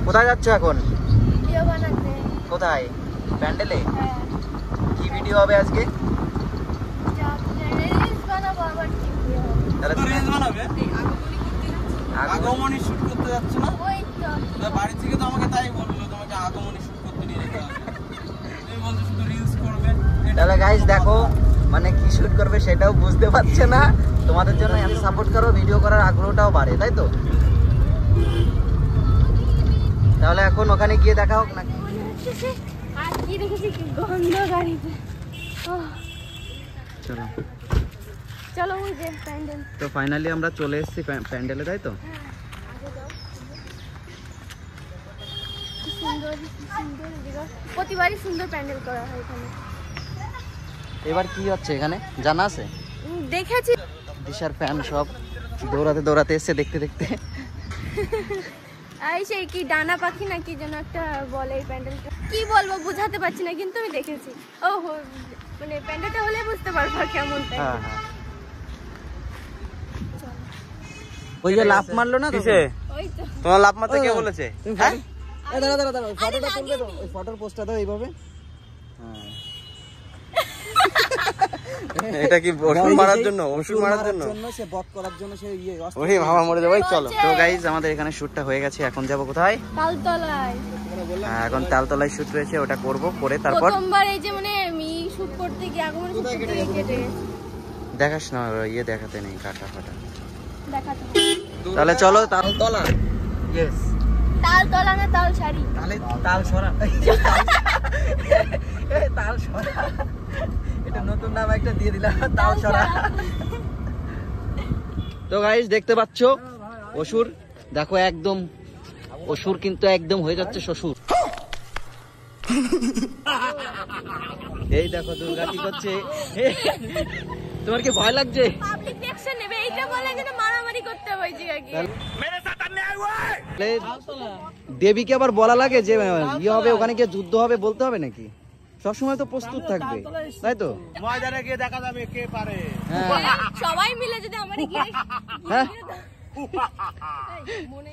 কোথায় যাচ্ছ এখন? ভিডিও বানাতে। কোথায়? প্যান্ডেলে? কি ভিডিও হবে আজকে? রিলস বানাবো, আবার কি ভিডিও হবে? তাহলে তো রিলস বানাবে? আগমনী শুট করতে যাচ্ছ না? ওই তো বাড়ি থেকে তো আমাকে তাই বললো, তোমাকে আগমনী শুট করতে নিয়ে যেতে হবে। তুমি বলছো শুধু রিলস করবে। তাহলে গাইস দেখো, মানে কি শুট করবে সেটাও বুঝতে পারছে না। তোমাদের জন্য এত সাপোর্ট করো, ভিডিও করার আগ্রহটাও বাড়ে, তাই তো? তাহলে এখন ওখানে গিয়ে দেখা হোক নাকি? আর কি দেখেছি, কি গন্ধ গাড়িতে। চলো। চলো ওই যে প্যান্ডেল। তো ফাইনালি আমরা চলে এসেছি প্যান্ডেলে, তাই তো? কি সুন্দর জায়গা, প্রতিবারই সুন্দর প্যান্ডেল করা হয় এখানে। এবার কি হচ্ছে এখানে জানা আছে? দেখেছি। দিশার ফ্যান সব দৌড়াতে দৌড়াতে এসছে দেখতে দেখতে। এই সেই কি ডানা পাখি না কি যেন একটা বলে এই প্যান্ডেলটা, কি বলবো বুঝাতে পারছি না, কিন্তু আমি দেখেছি। ও মানে প্যান্ডেলটা হলে বুঝতে পারবো কেমন হ্যাঁ প্যান্ডেল। হ্যাঁ। ওই যে লাফ মারলো না? কিসে? ওই তো তোমার লাভ মারতে কে বলেছে? হ্যাঁ? দাঁড়া দাঁড়া দাঁড়া, ফটোটা তুলবে তো? ওই ফটোর পোস্টটা দাও এইভাবে। এটা কি ওষুধ মারার জন্য? ওষুধ মারার জন্য? সে বক করার জন্য সে ইয়ে ওরে বাবা মরে যাবে। চলো। তো গাইজ আমাদের এখানে শুটটা হয়ে গেছে, এখন যাব কোথায়? তালতলায়। এখন তালতলায় শুট রয়েছে, ওটা করব, করে তারপর প্রথমবার এই যে মানে আমি শুট করতে গিয়ে আগমন শুট করতে গিয়ে কেটে দেখাস না, ইয়ে দেখাতে নেই কাটা ফাটা। দেখাতে। তাহলে চলো তালতলা। ইয়েস, তালতলা না তালসারি? তাহলে তাল সরা। এই তাল সরা, এটা নতুন নাম একটা দিয়ে দিলাম, তাল সরা। তো গাইস দেখতে পাচ্ছ অসুর, দেখো একদম অসুর কিন্তু একদম হয়ে যাচ্ছে শ্বশুর। এই দেখো দুর্গা কি করছে। তোমার কি ভয় লাগছে? পাবলিক রিঅ্যাকশন নেবে এইটা বলে কিন্তু মারামারি করতে হবে ওই জায়গায়। দেবীকে আবার বলা লাগে যে ইয়ে হবে, ওখানে গিয়ে যুদ্ধ হবে, বলতে হবে নাকি? সবসময় তো প্রস্তুত থাকবে, তাই তো? ময়দানে গিয়ে দেখা যাবে কে পারে। হ্যাঁ সবাই মিলে যদি আমারে গিয়ে হ্যাঁ মনে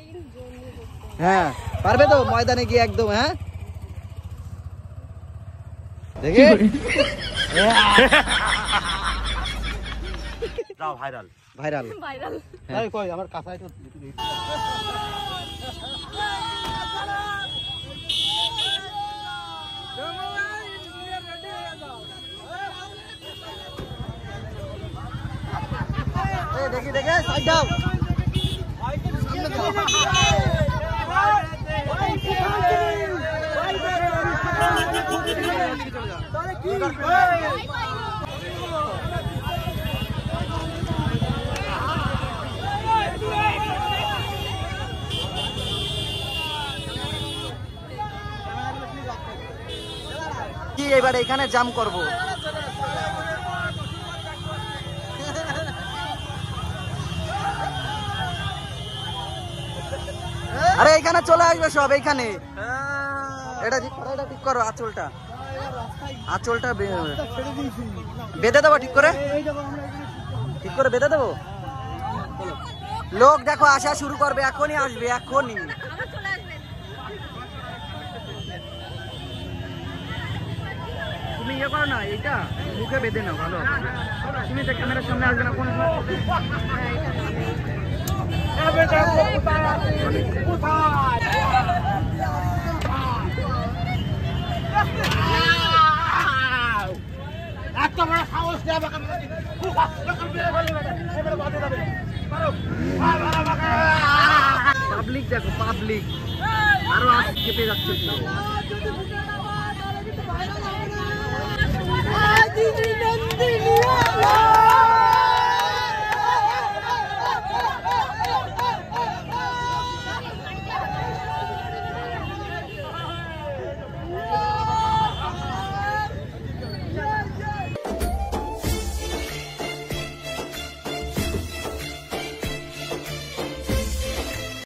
হ্যাঁ, পারবে তো ময়দানে গিয়ে একদম। হ্যাঁ দেখে যাও ভাইরাল। ভাইরাল। ভাইরাল। এই কই আমার কাঁচাই তো দেখি দেখে সাইড দাও। কি এবার এখানে জাম করব? আরে এখানে চলে আসবে সব, এইখানে। এটা ঠিক করো, এটা ঠিক করো, আঁচলটা আঁচলটা বেঁধে দেবো, ঠিক করে ঠিক করে বেঁধে দেবো। লোক দেখো আসা শুরু করবে, এখনই আসবে, এখনই। তুমি ইয়ে করো না, এইটা মুখে বেঁধে নাও, ভালো। তুমি তো ক্যামেরার সামনে আসবে না কোনো। এত বড় সাহস দেয়া পাবলিক দেখো, পাবলিক আরো আজ চেপে যাচ্ছে।